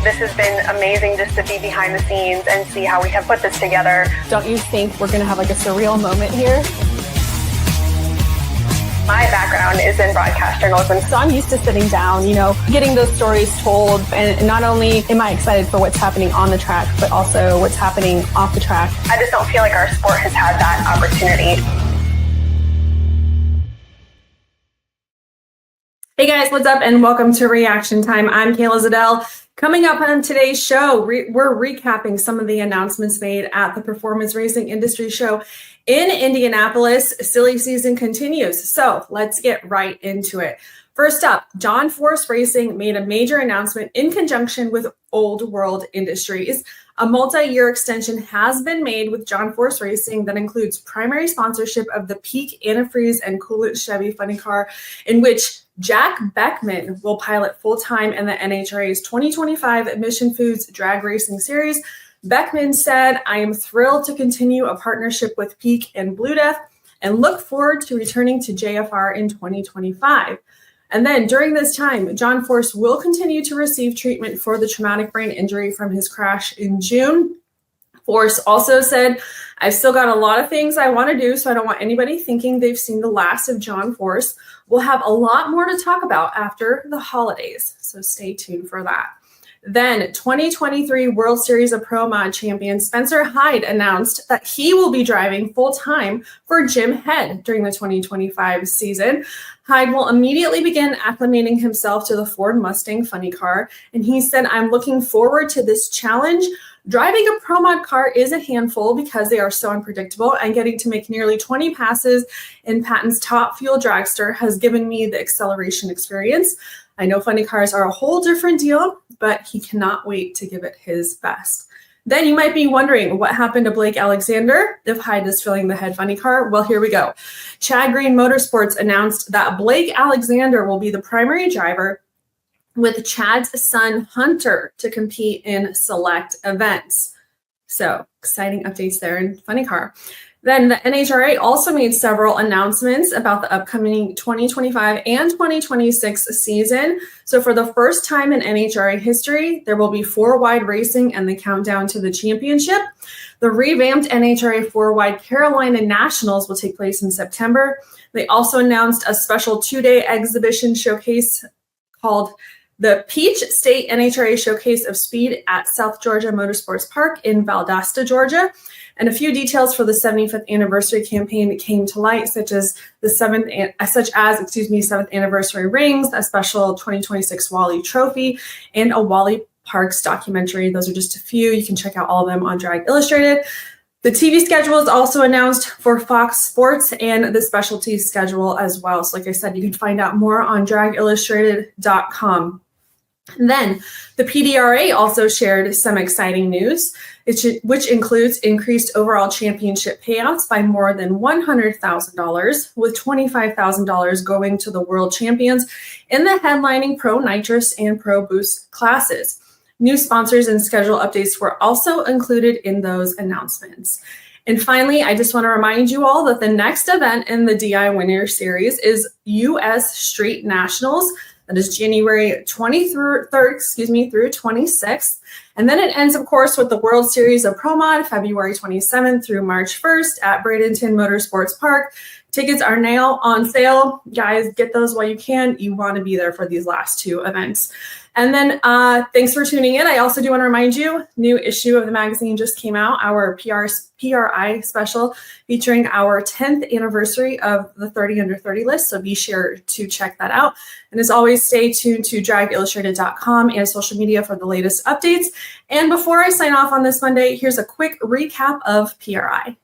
This has been amazing just to be behind the scenes and see how we have put this together. Don't you think we're going to have like a surreal moment here? My background is in broadcast journalism. So I'm used to sitting down, getting those stories told. And not only am I excited for what's happening on the track, but also what's happening off the track. I just don't feel like our sport has had that opportunity. Hey guys, what's up? And welcome to Reaction Time. I'm Kayla Zadell. Coming up on today's show, we're recapping some of the announcements made at the Performance Racing Industry Show in Indianapolis. Silly season continues, so let's get right into it. First up, John Force Racing made a major announcement in conjunction with Old World Industries. A multi-year extension has been made with John Force Racing that includes primary sponsorship of the PEAK Antifreeze and Coolant Chevy Funny Car, in which Jack Beckman will pilot full-time in the NHRA's 2025 Mission Foods Drag Racing Series. Beckman said, "I am thrilled to continue a partnership with PEAK and Blue Death and look forward to returning to JFR in 2025. And then during this time, John Force will continue to receive treatment for the traumatic brain injury from his crash in June. Force also said, "I've still got a lot of things I want to do, so I don't want anybody thinking they've seen the last of John Force. We'll have a lot more to talk about after the holidays, so stay tuned for that." Then 2023 World Series of Pro Mod champion Spencer Hyde announced that he will be driving full-time for Jim Head during the 2025 season. Hyde will immediately begin acclimating himself to the Ford Mustang Funny Car, and he said, "I'm looking forward to this challenge. Driving a Pro Mod car is a handful because they are so unpredictable, and getting to make nearly 20 passes in Patton's top fuel dragster has given me the acceleration experience. I know funny cars are a whole different deal, but he cannot wait to give it his best." Then you might be wondering what happened to Blake Alexander if Hyde is filling the Head Funny Car. Well, here we go. Chad Green Motorsports announced that Blake Alexander will be the primary driver with Chad's son Hunter to compete in select events. So exciting updates there in Funny Car. Then the NHRA also made several announcements about the upcoming 2025 and 2026 season. So for the first time in NHRA history, there will be 4-wide racing and the countdown to the championship. The revamped NHRA 4-wide Carolina Nationals will take place in September. They also announced a special 2-day exhibition showcase called the Peach State NHRA Showcase of Speed at South Georgia Motorsports Park in Valdosta, Georgia. And a few details for the 75th anniversary campaign came to light, such as 7th anniversary rings, a special 2026 Wally Trophy, and a Wally Parks documentary. Those are just a few. You can check out all of them on Drag Illustrated. The TV schedule is also announced for Fox Sports and the specialty schedule as well. So like I said, you can find out more on dragillustrated.com. And then the PDRA also shared some exciting news, which includes increased overall championship payouts by more than $100,000, with $25,000 going to the world champions in the headlining Pro Nitrous and Pro Boost classes. New sponsors and schedule updates were also included in those announcements. And finally, I just want to remind you all that the next event in the DI Winner Series is U.S. Street Nationals. That is January 23rd through 26th. And then it ends, of course, with the World Series of Pro Mod, February 27th through March 1st at Bradenton Motorsports Park. Tickets are now on sale. Guys, get those while you can. You want to be there for these last two events. And then thanks for tuning in. I also do want to remind you, new issue of the magazine just came out, our PRI special featuring our 10th anniversary of the 30 Under 30 list. So be sure to check that out. And as always, stay tuned to dragillustrated.com and social media for the latest updates. And before I sign off on this Monday, here's a quick recap of PRI.